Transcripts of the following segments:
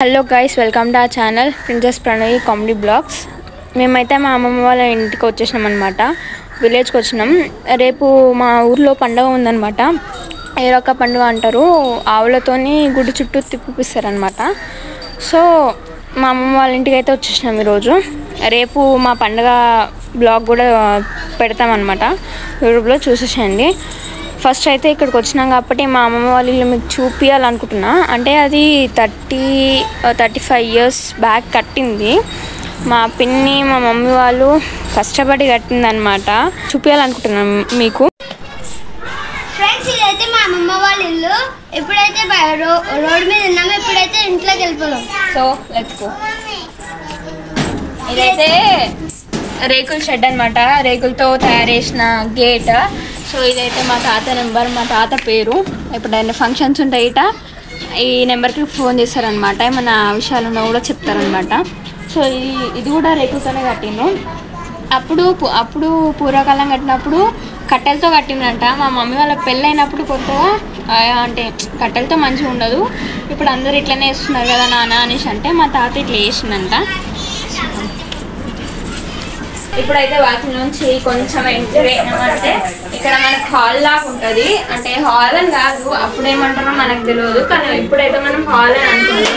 Hello guys, welcome to our channel princess Pranay comedy blogs. మేమైతే మా అమ్మమ్మ వాళ్ళ ఇంటికి వచ్చేసినాం అనమాట. విలేజ్కి వచ్చినాం. రేపు మా ఊర్లో పండుగ ఉందన్నమాట. ఏరొక్క పండుగ అంటారు. ఆవులతోని గుడి చుట్టూ తిప్పిస్తారనమాట. సో మా అమ్మమ్మ వాళ్ళ ఇంటికి అయితే వచ్చేసినాం ఈరోజు. రేపు మా పండుగ బ్లాగ్ కూడా పెడతామన్నమాట. యూట్యూబ్లో చూసేసేయండి. ఫస్ట్ అయితే ఇక్కడికి వచ్చినాం కాబట్టి మా అమ్మమ్మ వాళ్ళ ఇల్లు మీకు చూపించాలనుకుంటున్నా. అంటే అది 35 years బ్యాక్ కట్టింది. మా పిన్ని మా మమ్మీ వాళ్ళు కష్టపడి కట్టిందనమాట. చూపించాలనుకుంటున్నాం మీకు. ఫ్రెండ్స్, ఇదైతే మా అమ్మమ్మ వాళ్ళ ఇల్లు. ఇప్పుడైతే రోడ్ మీద ఉన్నాము. ఇప్పుడైతే ఇంట్లోకి వెళ్ళిపోదాం. So let's go. ఇదైతే రేకుల షెడ్ అనమాట. రేకులతో తయారు చేసిన గేట్. సో ఇదైతే మా తాత నెంబర్, మా తాత పేరు. ఎప్పుడైనా ఫంక్షన్స్ ఉంటాయి ఇట ఈ నెంబర్కి ఫోన్ చేస్తారనమాట. ఏమైనా విషయాలు ఉన్నా కూడా చెప్తారనమాట. సో ఇది కూడా రేకులతోనే కట్టిండ్రు. అప్పుడు పూర్వకాలం కట్టినప్పుడు కట్టెలతో కట్టిందంట. మా మమ్మీ వాళ్ళ పెళ్ళైనప్పుడు కొత్తగా అంటే కట్టెలతో మంచిగా ఉండదు, ఇప్పుడు అందరు ఇట్లనే వేస్తున్నారు కదా నాన్న అనేసి అంటే మా తాత ఇట్లా వేసిందంట. ఇప్పుడైతే వాటి నుంచి కొంచెం ఎంట్రీ అయినామంటే ఇక్కడ మనకు హాల్ లాగా ఉంటుంది. అంటే హాల్ అని కాదు, అప్పుడేమంటారో మనకు తెలియదు, కానీ ఇప్పుడైతే మనం హాల్ అని అనుకుంటాం.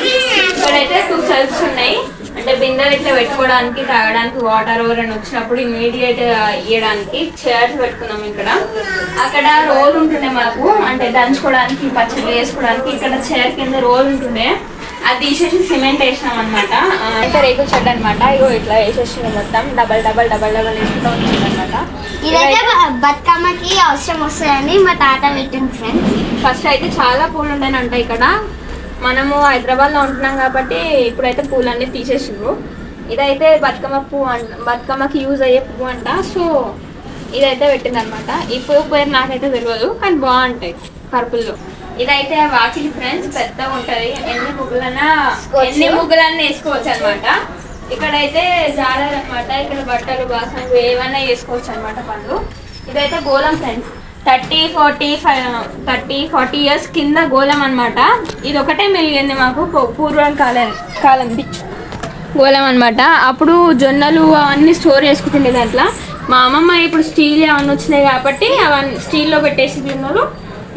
ఇక్కడైతే 2 సెల్ఫ్స్ ఉన్నాయి. అంటే బిందెలు ఇట్లా పెట్టుకోవడానికి, తాగడానికి, వాటర్ ఎవరైనా వచ్చినప్పుడు ఇమీడియట్ ఇవ్వడానికి చైర్స్ పెట్టుకున్నాం ఇక్కడ. అక్కడ రోల్ ఉంటుండే మాకు, అంటే దంచుకోవడానికి, పచ్చడి వేసుకోవడానికి. ఇక్కడ చైర్ కింద రోల్ ఉంటుండే, అది తీసేసి సిమెంట్ వేసినాం అనమాట. అయితే రేకుల షెడ్ అనమాట. ఇగో ఇట్లా వేసేసి మొత్తం డబల్ వేసుకుంటూ వచ్చింది అనమాట. ఇదైతే బతుకమ్మకి అవసరం వస్తుందని మా తాత పెట్టింది ఫ్రెండ్స్. ఫస్ట్ అయితే చాలా పూలు ఉండేనంట ఇక్కడ. మనము హైదరాబాద్లో ఉంటున్నాం కాబట్టి ఇప్పుడైతే పూలన్నీ తీసేసిండ్రు. ఇదైతే బతుకమ్మ పువ్వు బతుకమ్మకి యూజ్ అయ్యే పువ్వు అంట. సో ఇదైతే పెట్టింది అనమాట. ఈ పువ్వు పేరు నాకైతే తెలియదు, కానీ బాగుంటాయి పర్పుల్లో. ఇదైతే వాకిలి ఫ్రెండ్స్, పెద్దగా ఉంటది. ఎన్ని ముగ్గులన్నా వేసుకోవచ్చు అనమాట. ఇక్కడైతే జాలర్ అనమాట. ఇక్కడ బట్టలు, బాసనలు ఏమన్నా వేసుకోవచ్చు అనమాట పనులు. ఇదైతే గోళం ఫ్రెండ్స్. 30-40 years కింద గోళం అనమాట. ఇది ఒకటే మిలిగింది మాకు పూర్వం కాలంది గోళం అనమాట. అప్పుడు జొన్నలు అవన్నీ స్టోర్ చేసుకుంటుండే దాంట్లో. మా అమ్మమ్మ ఇప్పుడు స్టీల్ అవన్నీ వచ్చినాయి కాబట్టి అవన్నీ స్టీల్లో పెట్టేసి జొన్నలు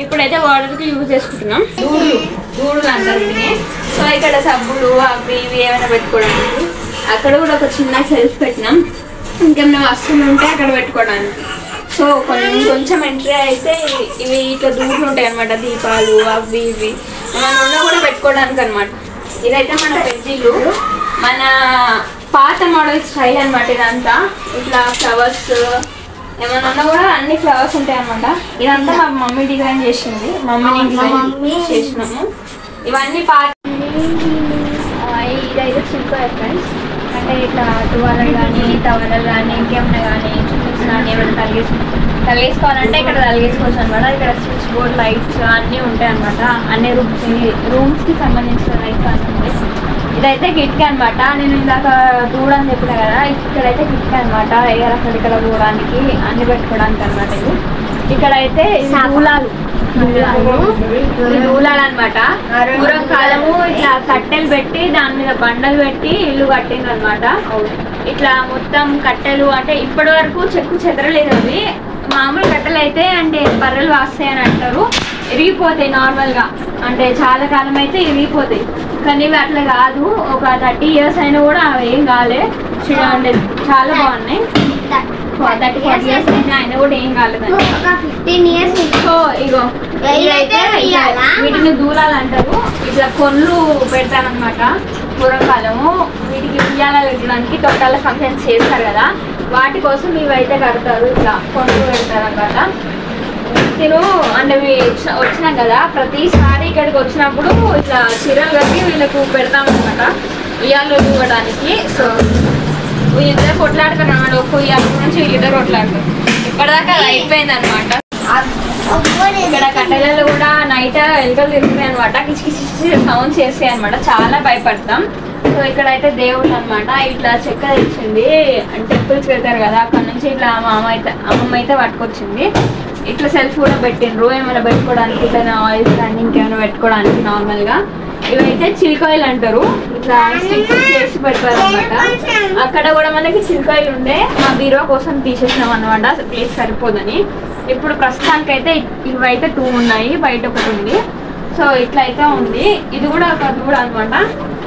ఇప్పుడైతే వాటర్కి యూజ్ చేసుకుంటున్నాం. దూడులు అంటారు వీటిని. సో ఇక్కడ సబ్బులు అవి ఇవి ఏమైనా పెట్టుకోవడానికి. అక్కడ కూడా ఒక చిన్న సెల్ఫ్ పెట్టినాం, ఇంకేమైనా వస్తువులు ఉంటే అక్కడ పెట్టుకోవడానికి. సో కొంచెం ఎంట్రీ అయితే ఇవి ఇట్లా దూడులు ఉంటాయి అనమాట. దీపాలు అవి ఇవి ఏమైనా ఉన్నా కూడా పెట్టుకోవడానికి అనమాట. ఇదైతే మన పెద్దలు, మన పాత మోడల్ స్టైల్ అనమాట. ఇదంతా ఇట్లా ఫ్లవర్స్ ఏమన్నా ఉన్నా కూడా అన్ని ఫ్లవర్స్ ఉంటాయి అనమాట. ఇదంతా మా మమ్మీ డిజైన్ చేసింది, మమ్మీని డిజైన్ చేసినాము. ఇవన్నీ ఇదైతే సింపుల్ ఫ్రెండ్స్. అంటే ఇట్లా టువాలలు కానీ, టవలలు కానీ, ఇంకేమైనా కానీ, చుట్టూస్ కానీ ఏమైనా తలిగేసుకోవాలంటే ఇక్కడ తలిగేసుకోవచ్చు అనమాట. ఇక్కడ స్విచ్ బోర్డ్, లైట్స్ అన్నీ ఉంటాయి అనమాట. అన్ని రూమ్స్కి సంబంధించిన లైట్స్ అన్నీ ఉంటాయి. ఇదైతే కిటికీ అనమాట. నేను ఇందాక దూడని చెప్పిన కదా, ఇక్కడైతే కిటికీ అనమాట. ఎయిర్ అక్కడ ఇక్కడ దూడానికి అన్ని పెట్టుకోవడానికి అనమాట. ఇది ఇక్కడైతే దూలాలు అనమాట. పూర్వం కాలము ఇట్లా కట్టెలు పెట్టి దాని మీద బండలు పెట్టి ఇల్లు కట్టిండ్రు అనమాట. ఇట్లా మొత్తం కట్టెలు, అంటే ఇప్పటి వరకు చెక్కు చెదరలేదు అవి. మామూలు కట్టెలు అయితే అంటే బర్రెలు వాస్తాయి అని అంటారు, ఇరిగిపోతాయి నార్మల్గా. అంటే చాలా కాలం అయితే ఇరిగిపోతాయి, కానీ ఇవి అట్లా కాదు. ఒక 30 years అయినా కూడా అవి ఏం కాలే. చూడండి చాలా బాగున్నాయి. 30-40 years అయినా కూడా ఏం కాలేదండి. 15 years. సో ఇగో వీటిని దూలాలు అంటారు. ఇట్లా కొన్లు పెడతారనమాట. పూర్వకాలము వీటికి ఉయ్యాలు పెట్టడానికి తొట్టాల ఫంక్షన్స్ చేస్తారు కదా, వాటి కోసం ఇవైతే కడతారు. ఇట్లా కొన్లు పెడతారు అనమాట. అంటే వచ్చినాం కదా, ప్రతిసారి ఇక్కడికి వచ్చినప్పుడు ఇట్లా చీరలు కట్టి వీళ్ళకు పెడతామన్నమాట ఉయ్యాలు ఇవ్వడానికి. సో వీళ్ళిద్దరు కొట్లాడతారు అన్నమాట. ఒక్క ఉయ్యాల నుంచి వీళ్ళిద్దరు కొట్లాడతారు. ఇప్పటిదాకా అది అయిపోయింది అనమాట. ఇక్కడ కట్టెలలో కూడా నైట్ ఎలుకలు తిరుగుతాయి అనమాట. కిచి సౌండ్ చేస్తాయి అనమాట. చాలా భయపడతాం. సో ఇక్కడైతే దేవుడు అనమాట. ఇట్లా చెక్క తెచ్చింది, టెంపుల్స్కి వెళ్తారు కదా, అక్కడ నుంచి ఇట్లా అమ్మమ్మ అయితే పట్టుకొచ్చింది. ఇట్లా సెల్ఫ్ కూడా పెట్టిండ్రు, ఏమైనా పెట్టుకోవడానికి, ఇట్లా ఆయిల్స్ కానీ ఇంకేమైనా పెట్టుకోవడానికి నార్మల్గా. ఇవైతే చిల్కాయలు అంటారు, ఇట్లా స్టిక్స్ చేసి పెడతారు అనమాట. అక్కడ కూడా మనకి చిల్కాయలు ఉండే మా బీరువా కోసం తీసేసినాం అనమాట, ప్లేస్ సరిపోదని. ఇప్పుడు ప్రస్తుతానికైతే ఇవైతే 2 ఉన్నాయి, బయట ఒకటి ఉంది. సో ఇట్లా అయితే ఉంది. ఇది కూడా ఒక దూడ అనమాట,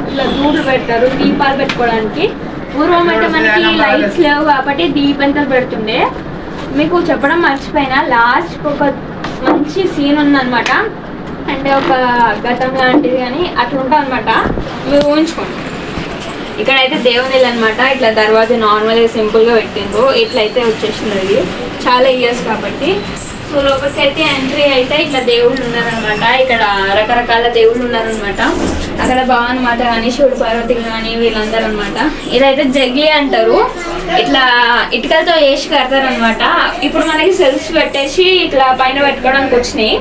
ఇట్లా దూడలు పెడతారు దీపాలు పెట్టుకోవడానికి. పూర్వం అయితే మనకి లైట్స్ లేవు కాబట్టి దీపంతలు పెడుతుండే. మీకు చెప్పడం మర్చిపోయినా, లాస్ట్ ఒక మంచి సీన్ ఉందన్నమాట. అంటే ఒక గతం లాంటిది కానీ అట్లా ఉంటుంది అనమాట. మీరు ఊహించుకోండి. ఇక్కడైతే దేవుని అనమాట, ఇట్లా దర్వాజా నార్మల్గా సింపుల్గా పెట్టిండ్రు. ఇట్లయితే వచ్చేసింది అది చాలా ఇయర్స్ కాబట్టి. సో లోపలికి అయితే ఎంట్రీ అయితే ఇట్లా దేవుళ్ళు ఉన్నారనమాట. ఇక్కడ రకరకాల దేవుళ్ళు ఉన్నారనమాట. అక్కడ భగవాన్ మాత కానీ శివుడు పార్వతి కానీ వీళ్ళందరూ అనమాట. ఇదైతే జగ్లీ అంటారు, ఇట్లా ఇటుకలతో వేసి కడతారనమాట. ఇప్పుడు మనకి సెల్ఫ్స్ పెట్టేసి ఇట్లా పైన పెట్టుకోవడానికి వచ్చినాయి,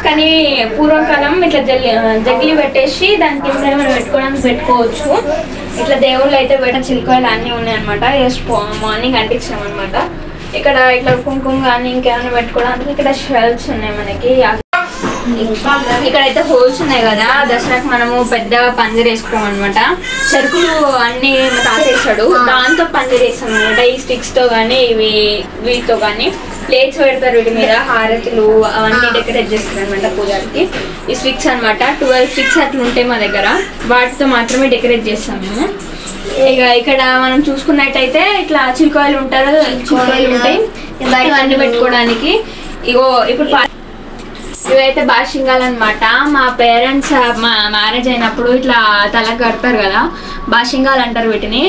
కానీ పూర్వకాలం ఇట్లా జగ్లీ పెట్టేసి దాని కింద మనం పెట్టుకోవడానికి పెట్టుకోవచ్చు. ఇట్లా దేవుళ్ళు అయితే బయట చిలుకలు అన్నీ ఉన్నాయన్నమాట. మార్నింగ్ అంటించాం అనమాట. ఇక్కడ ఇట్లా కుంకుమ కానీ ఇంకేమైనా పెట్టుకోవడానికి ఇక్కడ షెల్ఫ్స్ ఉన్నాయి మనకి. ఇక్కడైతే హోల్స్ ఉన్నాయి కదా, దసరాకి మనము పెద్ద పందిరి వేసుకోం అనమాట. చెరుకులు అన్ని తాసేస్తాడు, దాంతో పందిరి వేస్తాం అనమాట. ఈ స్టిక్స్ తో కానీ వీటితో కానీ ప్లేట్స్ పెడతారు, వీటి మీద హారతులు అవన్నీ డెకరేట్ చేస్తారు అనమాట పూజలకి. ఈ స్టిక్స్ అనమాట 12 స్టిక్స్ అట్లా ఉంటాయి మా దగ్గర, వాటితో మాత్రమే డెకరేట్ చేస్తాం మేము. ఇక ఇక్కడ మనం చూసుకున్నట్టయితే ఇట్లా చిలుకాయలు ఉంటాయి బయట అన్ని పెట్టుకోవడానికి. ఇగో ఇప్పుడు ఇవైతే బాషింగాలు అనమాట. మా పేరెంట్స్ మా మ్యారేజ్ అయినప్పుడు ఇట్లా తలకు కడతారు కదా, బాషింగాలు అంటారు వీటిని.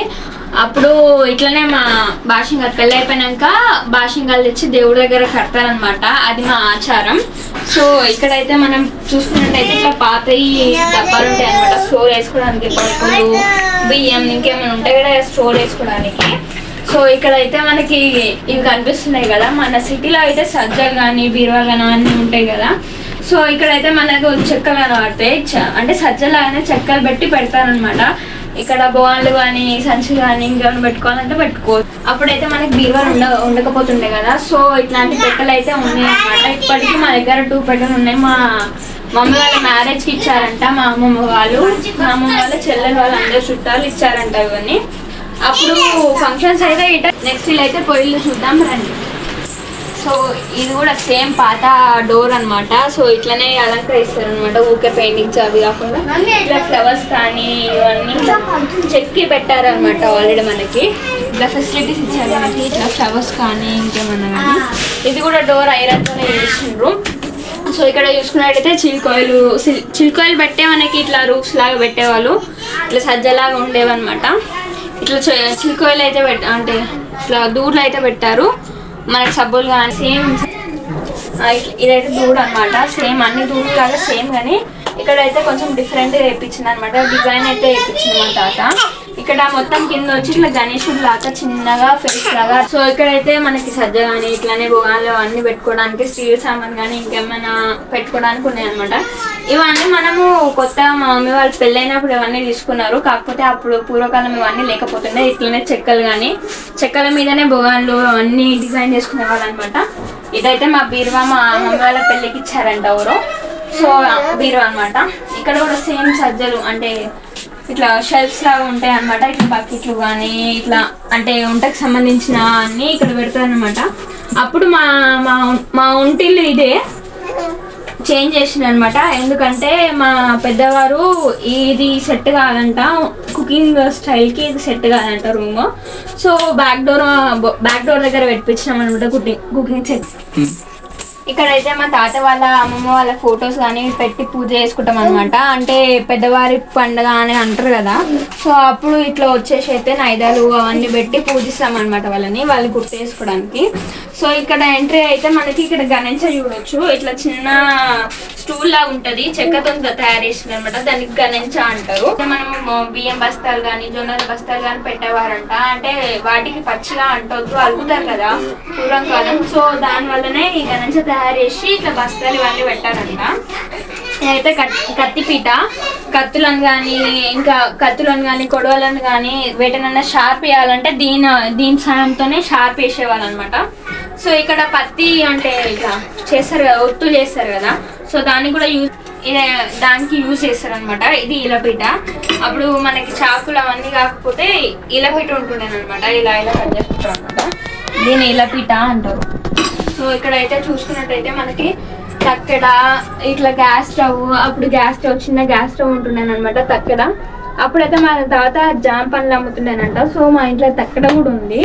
అప్పుడు ఇట్లనే మా బాషింగాలు పెళ్ళి అయిపోయినాక బాషింగాలు తెచ్చి దేవుడి దగ్గర కడతారనమాట, అది మా ఆచారం. సో ఇక్కడైతే మనం చూసుకున్నట్టయితే ఇట్లా పాతయి డబ్బాలు ఉంటాయి అనమాట, స్టోర్ వేసుకోవడానికి. పప్పులు బియ్యం ఇంకేమైనా ఉంటాయి కదా స్టోర్ వేసుకోవడానికి. సో ఇక్కడైతే మనకి ఇవి కనిపిస్తున్నాయి కదా, మన సిటీలో అయితే సజ్జలు కానీ బీరువాలు కానీ అన్నీ ఉంటాయి కదా. సో ఇక్కడైతే మనకు చెక్కలు కనబడతాయి, అంటే సజ్జలాగానే చెక్కలు పెట్టి పెడతారనమాట. ఇక్కడ బోన్లు కానీ సంచి కానీ ఇంకేమైనా పెట్టుకోవాలంటే పెట్టుకోవచ్చు. అప్పుడైతే మనకి బీరువాలు ఉండకపోతుండే కదా. సో ఇట్లాంటి పెట్టెలు అయితే ఉన్నాయి అనమాట. ఇప్పటికీ మా దగ్గర 2 పెట్టెలు ఉన్నాయి. మా మమ్మీ వాళ్ళ మ్యారేజ్కి ఇచ్చారంట, మా అమ్మమ్మ వాళ్ళు చెల్లెలు వాళ్ళు అందరూ చుట్టాలు ఇచ్చారంట ఇవన్నీ. అప్పుడు ఫంక్షన్స్ అయితే ఇట. నెక్స్ట్ ఇలా అయితే పొయ్యిలు చూద్దాం రండి. సో ఇది కూడా సేమ్ పాత డోర్ అనమాట. సో ఇట్లనే అలంకరిస్తారు అనమాట, ఊకే పెయింటింగ్స్ అవి కాకుండా ఇట్లా ఫ్లవర్స్ కానీ ఇవన్నీ చెక్కి పెట్టారనమాట. ఆల్రెడీ మనకి ఇట్లా ఫెసిలిటీస్ ఇచ్చారు మనకి, ఇట్లా ఫ్లవర్స్ కానీ ఇంకేమన్నా కానీ. ఇది కూడా డోర్ ఐరన్తోనే చేసిండ్రు. సో ఇక్కడ చూసుకున్నట్టయితే చిలుకాయలు పెట్టే మనకి ఇట్లా రూఫ్స్ లాగా పెట్టేవాళ్ళు, ఇట్లా సజ్జలాగా ఉండేవన్నమాట. ఇట్లా చిలుకాయలు అయితే అంటే ఇట్లా దూడలు అయితే పెట్టారు మనకి సబ్బులు కానీ. సేమ్ ఇదైతే దూడ అనమాట, సేమ్ అన్ని దూడలు లాగా సేమ్, కానీ ఇక్కడైతే కొంచెం డిఫరెంట్గా వేయించింది అనమాట. డిజైన్ అయితే వేయించింది మా తాత. ఇక్కడ మొత్తం కింద వచ్చి ఇట్లా గణేశుడు లాగా చిన్నగా ఫేస్ లాగా. సో ఇక్కడైతే మనకి సజ్జ కానీ ఇట్లానే భోగాలు అన్ని పెట్టుకోవడానికి స్టీల్ సామాన్ కానీ ఇంకేమైనా పెట్టుకోవడానికి ఉన్నాయి అనమాట. ఇవన్నీ మనము కొత్త మా మమ్మీ వాళ్ళు పెళ్ళైనప్పుడు ఇవన్నీ తీసుకున్నారు, కాకపోతే అప్పుడు పూర్వకాలం ఇవన్నీ లేకపోతుండే. ఇట్లనే చెక్కలు కానీ చెక్కల మీదనే భోగాలు అన్ని డిజైన్ చేసుకునే వాళ్ళు అనమాట. ఇదైతే మా బీరువా మా మమ్మీ వాళ్ళ పెళ్ళికి ఇచ్చారంట ఎవరో. సో బీరువా అనమాట. ఇక్కడ కూడా సేమ్ సజ్జలు అంటే ఇట్లా షెల్ఫ్స్ లాగా ఉంటాయి అనమాట. ఇట్లా బకెట్లు కానీ ఇట్లా అంటే వంటకు సంబంధించిన అన్ని ఇక్కడ పెడతారు అనమాట. అప్పుడు మా మా ఒంటిల్లు ఇదే చేంజ్ చేసింది అనమాట. ఎందుకంటే మా పెద్దవారు ఇది సెట్ కాదంట, కుకింగ్ స్టైల్కి ఇది సెట్ కాదంట రూమ్. సో బ్యాక్ డోర్ దగ్గర పెట్టించినాం అనమాట కుకింగ్ సెట్. ఇక్కడైతే మా తాత వాళ్ళ అమ్మమ్మ వాళ్ళ ఫొటోస్ కానీ పెట్టి పూజ చేసుకుంటాం అనమాట. అంటే పెద్దవారి పండుగ అని అంటారు కదా. సో అప్పుడు ఇట్లా వచ్చేసి అయితే నైదాలు అవన్నీ పెట్టి పూజిస్తాం అనమాట వాళ్ళని గుర్తు చేసుకోవడానికి. సో ఇక్కడ ఎంట్రీ అయితే మనకి ఇక్కడ గణేశ చూడొచ్చు. ఇట్లా చిన్న స్టూల్ లాగా ఉంటది, చెక్కతో తయారు చేసింది అనమాట. దానికి గణేశ అంటారు. మనం బియ్యం బస్తాలు కానీ జొన్నల బస్తాలు కానీ పెట్టేవారంట. అంటే వాటికి పచ్చిగా అంటొద్దు, అలుగుతారు కదా పూర్వం కాలం. సో దాని వల్లనే ఈ గణేశ తయారు చేసి ఇట్లా బస్తాలు ఇవన్నీ పెట్టారంట. ఇదైతే కత్తిపీట, కత్తులను కానీ ఇంకా కత్తులను కానీ కొడవలను కానీ వేటనన్నా షార్ప్ వేయాలంటే దీని సాయంతోనే షార్ప్ వేసేవాళ్ళు అనమాట. సో ఇక్కడ పత్తి అంటే ఇట్లా చేస్తారు కదా, ఒత్తులు చేస్తారు కదా. సో దాన్ని కూడా దానికి యూజ్ చేస్తారు అనమాట. ఇది ఇలపీట. అప్పుడు మనకి చాకులు అవన్నీ కాకపోతే ఇలపీట ఉంటుండే అనమాట. ఇలా కట్ చేసుకుంటారు అనమాట. దీని ఇలపీట అంటారు. సో ఇక్కడైతే చూసుకున్నట్టయితే మనకి తక్కెడ, ఇట్లా గ్యాస్ స్టవ్, అప్పుడు గ్యాస్ స్టవ్ చిన్న గ్యాస్ స్టవ్ ఉంటుండేనమాట తక్కెడ. అప్పుడైతే మా తర్వాత జామ పండ్లు అమ్ముతుండేనంట. సో మా ఇంట్లో తక్కెడ కూడా ఉంది.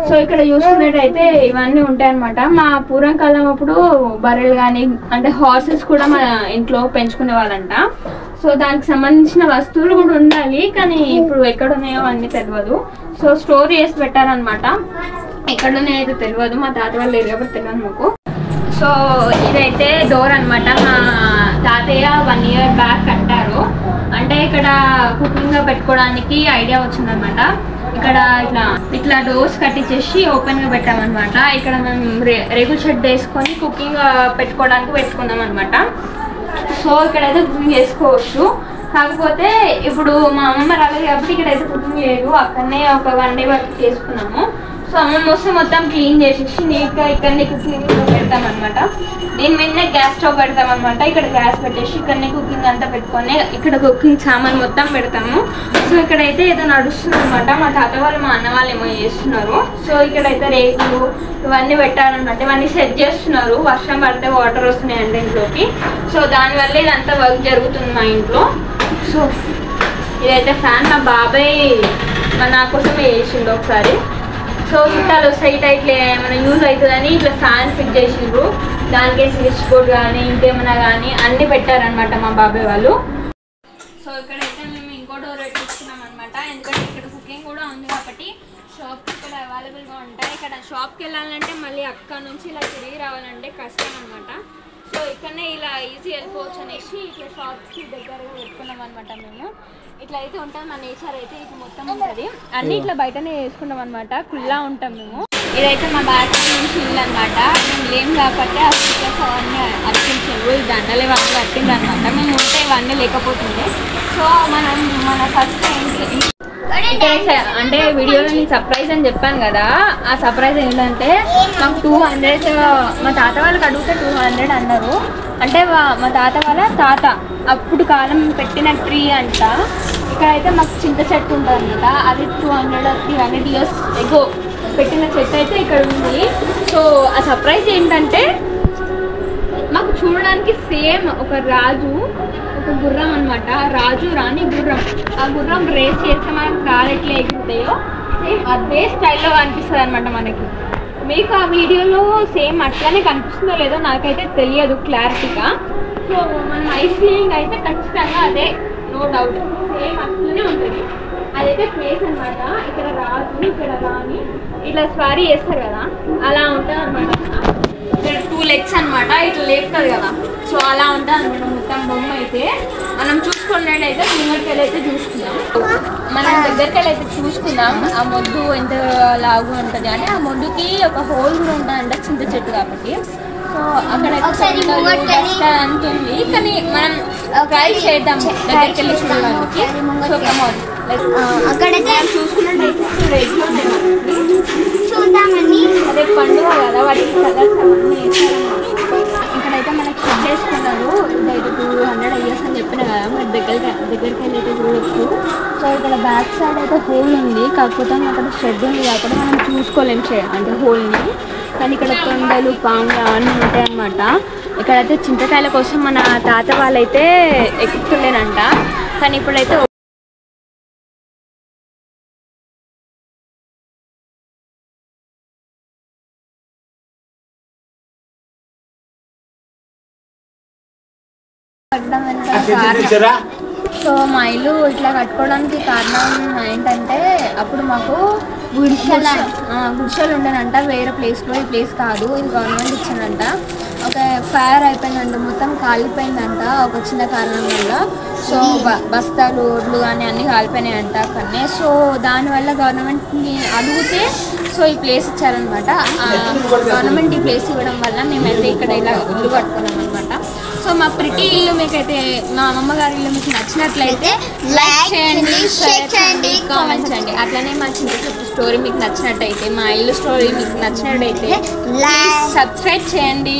సో ఇక్కడ చూసుకున్నట్టయితే ఇవన్నీ ఉంటాయన్నమాట. మా పూర్వకాలం అప్పుడు బర్రెలు కానీ అంటే హార్సెస్ కూడా మా ఇంట్లో పెంచుకునే వాళ్ళంట. సో దానికి సంబంధించిన వస్తువులు కూడా ఉండాలి, కానీ ఇప్పుడు ఎక్కడ ఉన్నాయో అన్నీ తెలియదు. సో స్టోర్ చేసి పెట్టారనమాట. ఎక్కడ ఉన్నాయో అయితే తెలియదు, మా తాత వాళ్ళు లేరు కాబట్టి తెలియదు మాకు. సో ఇదైతే డోర్ అనమాట. మా తాతయ్య 1 year బ్యాక్ కట్టారు. అంటే ఇక్కడ కుకింగ్ పెట్టుకోవడానికి ఐడియా వచ్చిందనమాట. ఇక్కడ ఇట్లా డోర్స్ కట్టించేసి ఓపెన్గా పెట్టామన్నమాట. ఇక్కడ మేము రేగుల షెడ్ వేసుకొని కుకింగ్ పెట్టుకోవడానికి పెట్టుకున్నాం అనమాట. సో ఇక్కడైతే కుకింగ్ చేసుకోవచ్చు. కాకపోతే ఇప్పుడు మా అమ్మమ్మ రాలేదు కాబట్టి ఇక్కడైతే కుకింగ్ లేదు. అక్కడనే ఒక 1 day వరకు చేసుకున్నాము. సో అమ్మమ్మ వస్తే మొత్తం క్లీన్ చేసేసి నీట్గా ఇక్కడనే కుకింగ్ పెడతామన్నమాట. దీని మీదనే గ్యాస్ స్టవ్ పెడతామన్నమాట. ఇక్కడ గ్యాస్ పెట్టేసి ఇక్కడనే కుకింగ్ అంతా పెట్టుకొని ఇక్కడ కుకింగ్ సామాన్ మొత్తం పెడతాము. సో ఇక్కడైతే ఏదో నడుస్తుంది అనమాట. మా తాత వాళ్ళు మా అన్న వాళ్ళు ఏమో చేస్తున్నారు. సో ఇక్కడైతే రేకులు ఇవన్నీ పెట్టారనమాట. ఇవన్నీ సెట్ చేస్తున్నారు. వర్షం పడితే వాటర్ వస్తున్నాయండి ఇంట్లోకి. సో దానివల్ల ఇదంతా వర్క్ జరుగుతుంది మా ఇంట్లో. సో ఇదైతే ఫ్యాన్ మా బాబాయ్ నా కోసం వేసిండు ఒకసారి. సో చుట్టాలు వస్తాయి ఇట్లా ఏమైనా యూజ్ అవుతుందని ఇట్లా ఫ్యాన్ ఫిట్ చేసిండ్రు. దానికే స్విచ్ బోర్డ్ కానీ ఇంకేమైనా కానీ అన్నీ పెట్టారనమాట మా బాబాయ్ వాళ్ళు. సో ఇక్కడైతే మేము ఇంకో డోర్ పెట్టిస్తున్నాం అనమాట. ఎందుకంటే ఇక్కడ కుకింగ్ కూడా ఉంది కాబట్టి షాప్కి ఇక్కడ అవైలబుల్గా ఉంటాయి. ఇక్కడ షాప్కి వెళ్ళాలంటే మళ్ళీ అక్కడ నుంచి ఇలా తిరిగి రావాలంటే కష్టం అనమాట. సో ఇక్కడనే ఇలా ఈజీ వెళ్ళిపోవచ్చు అనేసి ఇట్లా షాప్కి దగ్గరగా పెట్టుకున్నాం అనమాట. మేము ఇట్లా అయితే ఉంటుంది మా నేచర్ అయితే ఇది మొత్తం ఉంటుంది. అన్నీ ఇట్లా బయటనే వేసుకున్నాం అనమాట. కుల్లా ఉంటాం మేము. ఇదైతే మా బ్యాక్ నుంచి ఇల్లు అనమాట. మేము లేం కాబట్టి ఆ స్టిక్కర్స్ అవన్నీ అర్పించారు. ఈ దండలే వాళ్ళు కట్టింది అనమాట. మేము ఉంటే ఇవన్నీ లేకపోతుండే. సో మన ఫస్ట్ అంటే వీడియోలో నేను సర్ప్రైజ్ అని చెప్పాను కదా. ఆ సర్ప్రైజ్ ఏంటంటే మాకు 200 మా తాత వాళ్ళకి అడిగితే 200 అన్నారు. అంటే మా తాత వాళ్ళ తాత అప్పుడు కాలం పెట్టిన ట్రీ అంట. ఇక్కడైతే మాకు చింత చెట్టు ఉంటుంది అనమాట. అది 200-300 years ఎగో పెట్టిన చెట్టు అయితే ఇక్కడ ఉంది. సో ఆ సర్ప్రైజ్ ఏంటంటే మాకు చూడడానికి సేమ్ ఒక రాజు ఒక గుర్రం అనమాట. రాజు రాణి గుర్రం. ఆ గుర్రం రేస్ చేస్తే మనకు కాలు ఎట్లా ఎగురుతాయో సేమ్ అదే స్టైల్లో కనిపిస్తుంది అనమాట మనకి. మీకు ఆ వీడియోలో సేమ్ అట్లానే కనిపిస్తుందో లేదో నాకైతే తెలియదు క్లారిటీగా. సో మనం ఐస్ ఫీలింగ్ అయితే ఖచ్చితంగా అదే, నో డౌట్ సేమ్ అట్లనే ఉంటుంది. అదైతే ప్లేస్ అనమాట. ఇక్కడ రాజు ఇక్కడ రాణి ఇట్లా స్వారీ చేస్తారు కదా, అలా ఉంటుంది అనమాట. ఇక్కడ 2 legs అనమాట. ఇట్లా లేపుతుంది కదా, సో అలా ఉంటుంది అనమాట మొత్తం బొమ్మ. అయితే మనం చూసుకున్నట్టయితే ముంగడికెళ్ళి అయితే చూసుకుందాం. మనం దగ్గరికి అయితే చూసుకుందాం. ఆ మొద్దు ఎంత లాగు ఉంటుంది అంటే ఆ మొద్దుకి ఒక హోల్ కూడా ఉంటుందంట చింత చెట్టు కాబట్టి. సో అక్కడ అంటుంది, కానీ మనం ట్రై చేద్దాం దగ్గరికి వెళ్ళి చూడడానికి. సో కమోన్ అక్కడైతే చూసుకున్నట్టయితే చూద్దామని అదే పండుగ కదా, వాటికి కలర్స్ అవన్నీ ఇక్కడైతే మనకి షెడ్ వేసుకున్నారు. ఇదైతే 200 years అని చెప్పిన కదా, మరి దగ్గరికి వెళ్ళి అయితే చూడొచ్చు. సో ఇక్కడ బ్యాక్ సైడ్ అయితే హోల్ ఉంది. కాకపోతే అక్కడ షెడ్ ఉంది కాబట్టి మనం చూసుకోలేము అంటే హోల్ని. కానీ ఇక్కడ తొండలు పాములు అవన్నీ ఉంటాయి అన్నమాట. ఇక్కడైతే చింతకాయల కోసం మన తాత వాళ్ళైతే ఎక్కుతుండేనంట. కానీ ఇప్పుడైతే సో మా ఇల్లు ఇట్లా కట్టుకోవడానికి కారణం ఏంటంటే అప్పుడు మాకు గుడిసెలు ఉండేనంట వేరే ప్లేస్లో. ఈ ప్లేస్ కాదు, ఇది గవర్నమెంట్ ఇచ్చిందంట. ఒక ఫైర్ అయిపోయిందంట, మొత్తం కాలిపోయిందంట ఒక చిన్న కారణం వల్ల. సో బస్తాలు ఓడ్లు కానీ అన్నీ కాలిపోయినాయంట అక్కడనే. సో దానివల్ల గవర్నమెంట్ని అడిగితే సో ఈ ప్లేస్ ఇచ్చారనమాట. గవర్నమెంట్ ఈ ప్లేస్ ఇవ్వడం వల్ల మేమైతే ఇక్కడ ఇలా ఇల్లు కట్టుకున్నాం అనమాట. సో మా ప్రిటీ ఇల్లు మీకైతే మా అమ్మమ్మ గారి ఇల్లు మీకు నచ్చినట్లయితే లైక్ చేయండి, షేర్ చేయండి, కామెంట్ చేయండి. అట్లనే మా చింత స్టోరీ మీకు నచ్చినట్టయితే, మా ఇల్లు స్టోరీ మీకు నచ్చినట్టయితే ప్లీజ్ సబ్స్క్రైబ్ చేయండి.